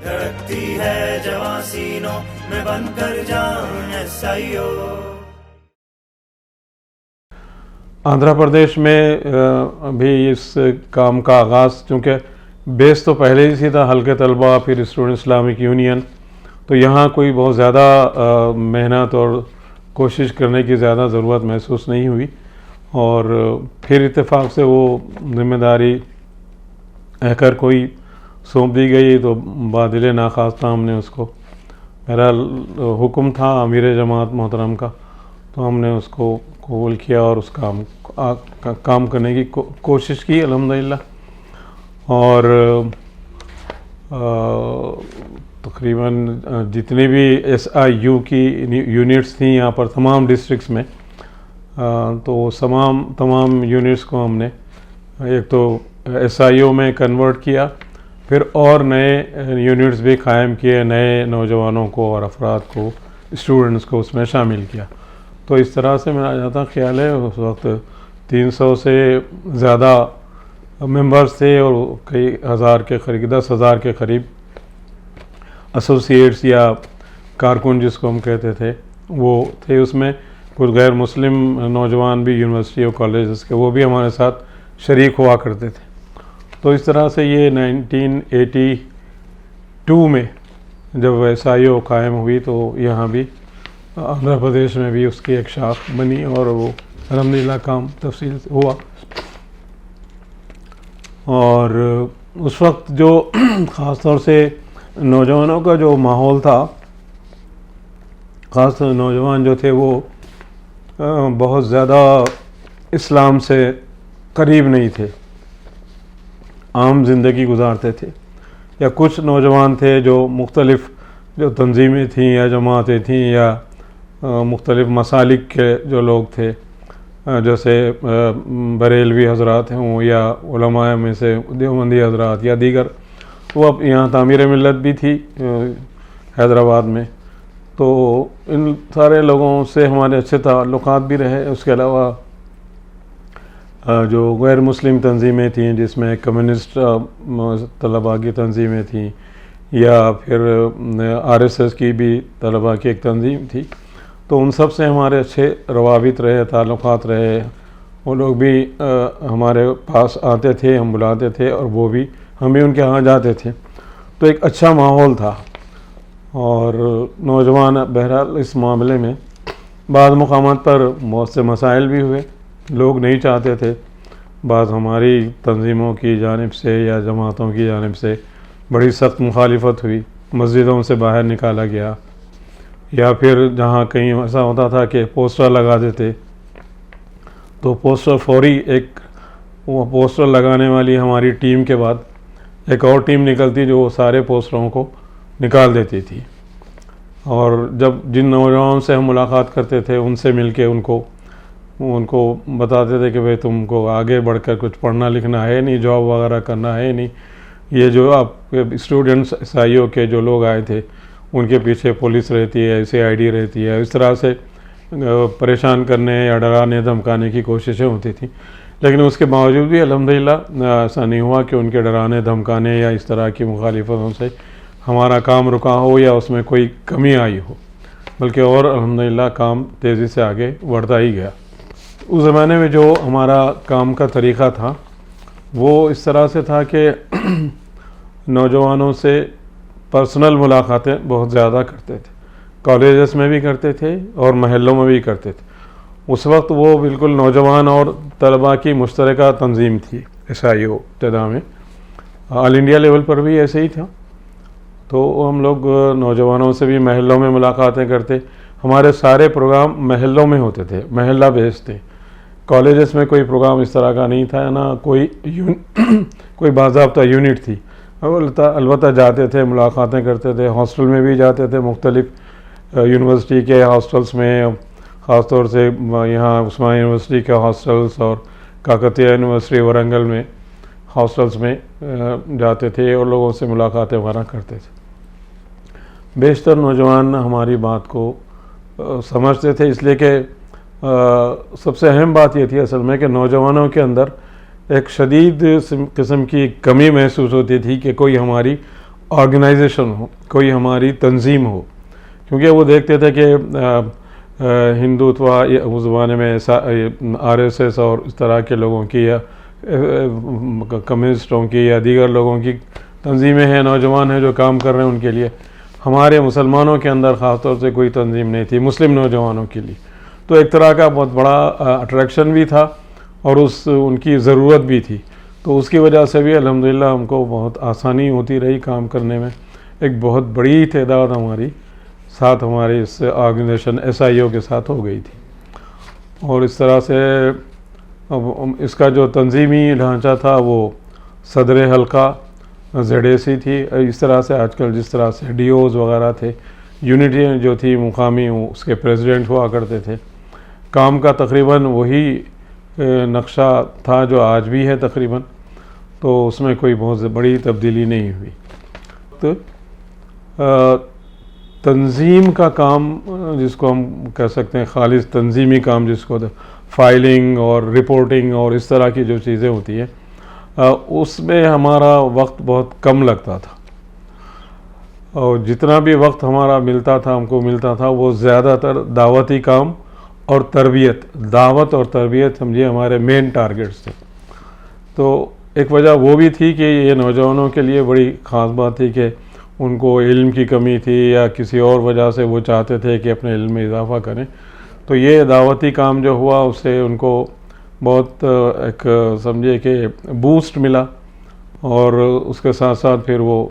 دھڑکتی ہے جواں سینوں میں بن کر جان SIO. آندھرا پردیش میں بھی اس کام کا آغاز، چونکہ بیس تو پہلے ہی سی تھا، حلقہ طلبہ پھر اسٹوڈنٹ اسلامک یونین، تو یہاں کوئی بہت زیادہ محنت اور کوشش کرنے کی زیادہ ضرورت محسوس نہیں ہوئی، اور پھر اتفاق سے وہ ذمہ داری کر کوئی سونپ دی گئی تو بادل ناخواستہ ہم نے اس کو، میرا حکم تھا امیر جماعت محترم کا، تو ہم نے اس کو قبول کیا اور اس کام کرنے کی کوشش کی الحمدللہ. اور تقریباً جتنی بھی SIU کی یونٹس تھیں یہاں پر تمام ڈسٹرکٹس میں، تو تمام یونٹس کو ہم نے ایک تو SIO میں کنورٹ کیا، پھر اور نئے یونٹس بھی قائم کیے، نئے نوجوانوں کو اور افراد کو، اسٹوڈنٹس کو اس میں شامل کیا. تو اس طرح سے میرا جاتا خیال ہے اس وقت 300 سے زیادہ ممبرز تھے اور کئی ہزار کے قریب 10,000 کے قریب ایسوسیٹس یا کارکن جس کو ہم کہتے تھے وہ تھے. اس میں کچھ غیر مسلم نوجوان بھی یونیورسٹی اور کالجز کے، وہ بھی ہمارے ساتھ شریک ہوا کرتے تھے. تو اس طرح سے یہ 1982 میں جب SIO قائم ہوئی تو یہاں بھی آندھرا پردیش میں بھی اس کی ایک شاخ بنی اور وہ الحمدللہ کام تفصیل سے ہوا. اور اس وقت جو خاص طور سے نوجوانوں کا جو ماحول تھا، خاص طور نوجوان جو تھے وہ بہت زیادہ اسلام سے قریب نہیں تھے، عام زندگی گزارتے تھے، یا کچھ نوجوان تھے جو مختلف جو تنظیمیں تھیں یا جماعتیں تھیں یا مختلف مسالک کے جو لوگ تھے، جیسے بریلوی حضرات ہوں یا علماء میں سے دیوبندی حضرات یا دیگر، وہ اب یہاں تعمیر ملت بھی تھی حیدرآباد میں، تو ان سارے لوگوں سے ہمارے اچھے تعلقات بھی رہے. اس کے علاوہ جو غیر مسلم تنظیمیں تھیں جس میں کمیونسٹ طلباء کی تنظیمیں تھیں، یا پھر RSS کی بھی طلباء کی ایک تنظیم تھی، تو ان سب سے ہمارے اچھے روابط رہے، تعلقات رہے. وہ لوگ بھی ہمارے پاس آتے تھے، ہم بلاتے تھے اور وہ بھی ہم بھی ان کے ہاں جاتے تھے. تو ایک اچھا ماحول تھا. اور نوجوان بہرحال اس معاملے میں بعض مقامات پر بہت سے مسائل بھی ہوئے، لوگ نہیں چاہتے تھے، بعض ہماری تنظیموں کی جانب سے یا جماعتوں کی جانب سے بڑی سخت مخالفت ہوئی، مسجدوں سے باہر نکالا گیا، یا پھر جہاں کہیں ایسا ہوتا تھا کہ پوسٹر لگا دیتے تو پوسٹر فوری وہ پوسٹر لگانے والی ہماری ٹیم کے بعد ایک اور ٹیم نکلتی جو وہ سارے پوسٹروں کو نکال دیتی تھی. اور جب جن نوجوانوں سے ہم ملاقات کرتے تھے ان سے مل کے ان کو بتاتے تھے کہ بھئی تم کو آگے بڑھ کر کچھ پڑھنا لکھنا ہے نہیں، جاب وغیرہ کرنا ہے نہیں، یہ جو آپ اسٹوڈنٹس SIO کے جو لوگ آئے تھے ان کے پیچھے پولیس رہتی ہے، CID رہتی ہے، اس طرح سے پریشان کرنے یا ڈرانے دھمکانے کی کوششیں ہوتی تھیں. لیکن اس کے باوجود بھی الحمدللہ ایسا نہیں ہوا کہ ان کے ڈرانے دھمکانے یا اس طرح کی مخالفتوں سے ہمارا کام رکا ہو یا اس میں کوئی کمی آئی ہو، بلکہ اور الحمدللہ کام تیزی سے آگے بڑھتا ہی گیا. اس زمانے میں جو ہمارا کام کا طریقہ تھا وہ اس طرح سے تھا کہ نوجوانوں سے پرسنل ملاقاتیں بہت زیادہ کرتے تھے، کالجز میں بھی کرتے تھے اور محلوں میں بھی کرتے تھے. اس وقت وہ بالکل نوجوان اور طلباء کی مشترکہ تنظیم تھی SIO ابتدا میں، آل انڈیا لیول پر بھی ایسے ہی تھا. تو ہم لوگ نوجوانوں سے بھی محلوں میں ملاقاتیں کرتے. ہمارے سارے پروگرام محلوں میں ہوتے تھے، محلہ بیس تھے. کالجز میں کوئی پروگرام اس طرح کا نہیں تھا، نہ کوئی باضابطہ یونٹ تھی. البتہ جاتے تھے، ملاقاتیں کرتے تھے، ہاسٹل میں بھی جاتے تھے، مختلف یونیورسٹی کے ہاسٹلس میں، خاص طور سے یہاں عثمانیہ یونیورسٹی کے ہاسٹلس اور کاکتیہ یونیورسٹی ورنگل میں ہاسٹلس میں جاتے تھے اور لوگوں سے ملاقاتیں وغیرہ کرتے تھے. بیشتر نوجوان ہماری بات کو سمجھتے تھے، اس لیے کہ سب سے اہم بات یہ تھی اصل میں کہ نوجوانوں کے اندر ایک شدید قسم کی کمی محسوس ہوتی تھی کہ کوئی ہماری آرگنائزیشن ہو, کوئی ہماری تنظیم ہو, کیونکہ وہ دیکھتے تھے کہ ہندوتوا اس زمانے میں RSS اور اس طرح کے لوگوں کی یا کمیونسٹوں کی یا دیگر لوگوں کی تنظیمیں ہیں, نوجوان ہیں جو کام کر رہے ہیں ان کے لیے. ہمارے مسلمانوں کے اندر خاص طور سے کوئی تنظیم نہیں تھی مسلم نوجوانوں کے لیے. تو ایک طرح کا بہت بڑا اٹریکشن بھی تھا اور ان کی ضرورت بھی تھی. تو اس کی وجہ سے بھی الحمدللہ ہم کو بہت آسانی ہوتی رہی کام کرنے میں. ایک بہت بڑی تعداد ہماری ساتھ ہماری اس آرگنائزیشن SIO کے ساتھ ہو گئی تھی. اور اس طرح سے اس کا جو تنظیمی ڈھانچہ تھا وہ صدر حلقہ ZAC تھی. اس طرح سے آج کل جس طرح سے DOs وغیرہ تھے, یونٹی جو تھی مقامی اس کے پریزیڈنٹ ہوا کرتے تھے. کام کا تقریباً وہی نقشہ تھا جو آج بھی ہے تقریباً, تو اس میں کوئی بہت بڑی تبدیلی نہیں ہوئی. تو تنظیم کا کام جس کو ہم کہہ سکتے ہیں خالص تنظیمی کام, جس کو فائلنگ اور رپورٹنگ اور اس طرح کی جو چیزیں ہوتی ہیں, اس میں ہمارا وقت بہت کم لگتا تھا. اور جتنا بھی وقت ہمارا ملتا تھا ہم کو ملتا تھا وہ زیادہ تر دعوتی کام اور تربیت, دعوت اور تربیت سمجھیے ہمارے مین ٹارگیٹس تھے. تو ایک وجہ وہ بھی تھی کہ یہ نوجوانوں کے لیے بڑی خاص بات تھی کہ ان کو علم کی کمی تھی یا کسی اور وجہ سے وہ چاہتے تھے کہ اپنے علم میں اضافہ کریں. تو یہ دعوتی کام جو ہوا اس سے ان کو بہت ایک سمجھے کہ بوسٹ ملا, اور اس کے ساتھ ساتھ پھر وہ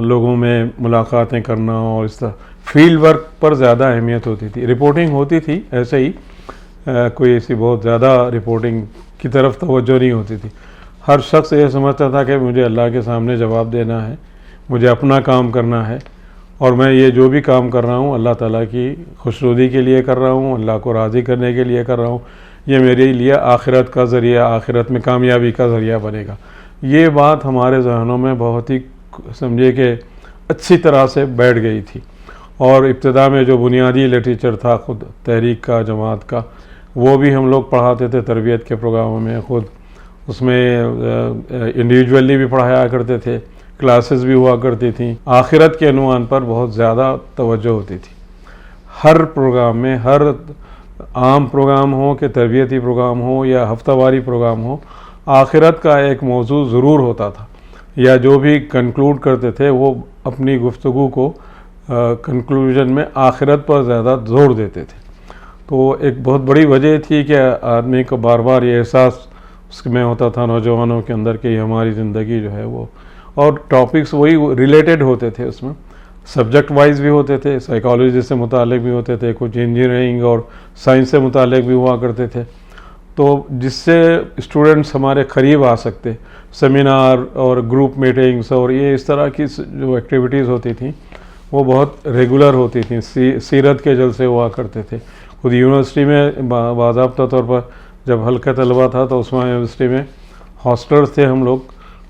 لوگوں میں ملاقاتیں کرنا اور اس طرح فیلڈ ورک پر زیادہ اہمیت ہوتی تھی. رپورٹنگ ہوتی تھی ایسے ہی, کوئی ایسی بہت زیادہ رپورٹنگ کی طرف توجہ نہیں ہوتی تھی. ہر شخص یہ سمجھتا تھا کہ مجھے اللہ کے سامنے جواب دینا ہے, مجھے اپنا کام کرنا ہے, اور میں یہ جو بھی کام کر رہا ہوں اللہ تعالیٰ کی خوشنودی کے لیے کر رہا ہوں, اللہ کو راضی کرنے کے لیے کر رہا ہوں, یہ میرے لیے آخرت کا ذریعہ, آخرت میں کامیابی کا ذریعہ بنے گا. یہ بات ہمارے ذہنوں میں بہت ہی سمجھے کہ اچھی طرح سے بیٹھ گئی تھی. اور ابتدا میں جو بنیادی لٹریچر تھا خود تحریک کا, جماعت کا, وہ بھی ہم لوگ پڑھاتے تھے تربیت کے پروگراموں میں. خود اس میں انڈیویجولی بھی پڑھایا کرتے تھے, کلاسز بھی ہوا کرتی تھیں. آخرت کے عنوان پر بہت زیادہ توجہ ہوتی تھی ہر پروگرام میں. ہر عام پروگرام ہو کہ تربیتی پروگرام ہو یا ہفتہ واری پروگرام ہو, آخرت کا ایک موضوع ضرور ہوتا تھا, یا جو بھی کنکلوڈ کرتے تھے وہ اپنی گفتگو کو کنکلوژن میں آخرت پر زیادہ زور دیتے تھے. تو ایک بہت بڑی وجہ تھی کہ آدمی کو بار بار یہ احساس اس میں ہوتا تھا نوجوانوں کے اندر کہ یہ ہماری زندگی جو ہے وہ, اور ٹاپکس وہی ریلیٹڈ ہوتے تھے, اس میں سبجیکٹ وائز بھی ہوتے تھے, سائیکالوجی سے متعلق بھی ہوتے تھے, کچھ انجینئرنگ اور سائنس سے متعلق بھی ہوا کرتے تھے. تو جس سے اسٹوڈنٹس ہمارے قریب آ سکتے. سیمینار اور گروپ میٹنگس اور یہ اس طرح کی جو ایکٹیویٹیز ہوتی تھیں وہ بہت ریگولر ہوتی تھیں. سیرت کے جلسے ہوا کرتے تھے. خود یونیورسٹی میں باضابطہ طور پر جب حلقہ طلبہ تھا تو عثمان یونیورسٹی میں ہاسٹلز تھے ہم لوگ,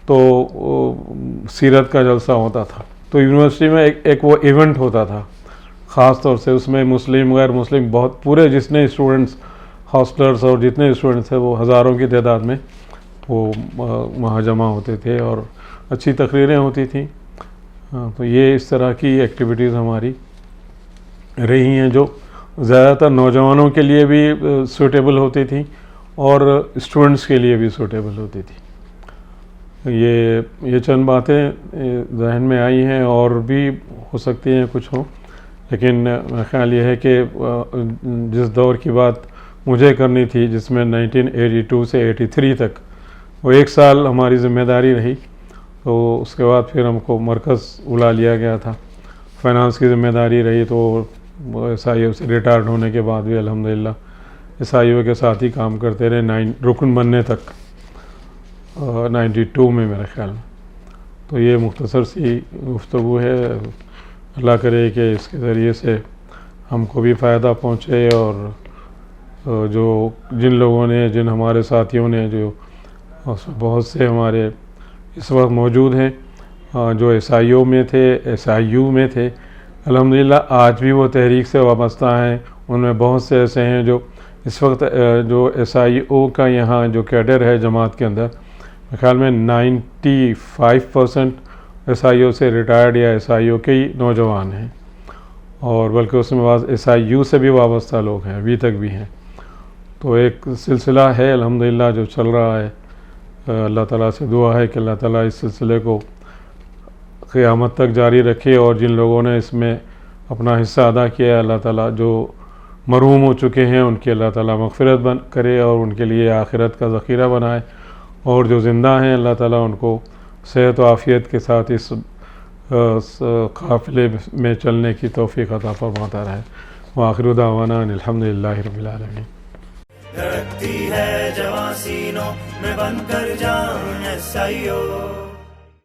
تو سیرت کا جلسہ ہوتا تھا. تو یونیورسٹی میں ایک وہ ایونٹ ہوتا تھا خاص طور سے, اس میں مسلم غیر مسلم بہت پورے جتنے اسٹوڈنٹس ہاسٹلرز اور جتنے اسٹوڈنٹس تھے وہ ہزاروں کی تعداد میں وہ وہاں جمع ہوتے تھے اور اچھی تقریریں ہوتی تھیں. تو یہ اس طرح کی ایکٹیویٹیز ہماری رہی ہیں جو زیادہ تر نوجوانوں کے لیے بھی سوٹیبل ہوتی تھیں اور اسٹوڈنٹس کے لیے بھی سوٹیبل ہوتی تھی. یہ چند باتیں ذہن میں آئی ہیں, اور بھی ہو سکتی ہیں کچھ ہوں, لیکن میرا خیال یہ ہے کہ جس دور کی بات مجھے کرنی تھی جس میں 1982 سے 83 تک وہ ایک سال ہماری ذمہ داری رہی, تو اس کے بعد پھر ہم کو مرکز بلا لیا گیا تھا, فائنانس کی ذمہ داری رہی. تو SIO سے ریٹائرڈ ہونے کے بعد بھی الحمدللہ SIO کے ساتھ ہی کام کرتے رہے رکن بننے تک 92 میں میرے خیال میں. تو یہ مختصر سی گفتگو ہے. اللہ کرے کہ اس کے ذریعے سے ہم کو بھی فائدہ پہنچے, اور جو جن لوگوں نے, جن ہمارے ساتھیوں نے جو بہت سے ہمارے اس وقت موجود ہیں جو SIO میں تھے, SIU میں تھے, الحمدللہ آج بھی وہ تحریک سے وابستہ ہیں. ان میں بہت سے ایسے ہیں جو اس وقت جو SIO کا یہاں جو کیڈر ہے جماعت کے اندر, میرے خیال میں 95% SIO سے ریٹائرڈ یا SIO کے ہی نوجوان ہیں، اور بلکہ اس میں SIU سے بھی وابستہ لوگ ہیں، ابھی تک بھی ہیں۔ تو ایک سلسلہ ہے الحمدللہ جو چل رہا ہے۔ اللہ تعالیٰ سے دعا ہے کہ اللہ تعالیٰ اس سلسلے کو قیامت تک جاری رکھے، اور جن لوگوں نے اس میں اپنا حصہ ادا کیا ہے اللہ تعالیٰ جو مرحوم ہو چکے ہیں ان کی اللہ تعالیٰ مغفرت کرے اور ان کے لیے آخرت کا ذخیرہ بنائے، اور جو زندہ ہیں اللہ تعالیٰ ان کو صحت و عافیت کے ساتھ اس قافلے میں چلنے کی توفیق عطا فرماتا رہے۔ وآخر دعوانا ان الحمدللہ رب العالمین۔ دھڑکتی ہے جواں سینوں میں بن کر جان SIO۔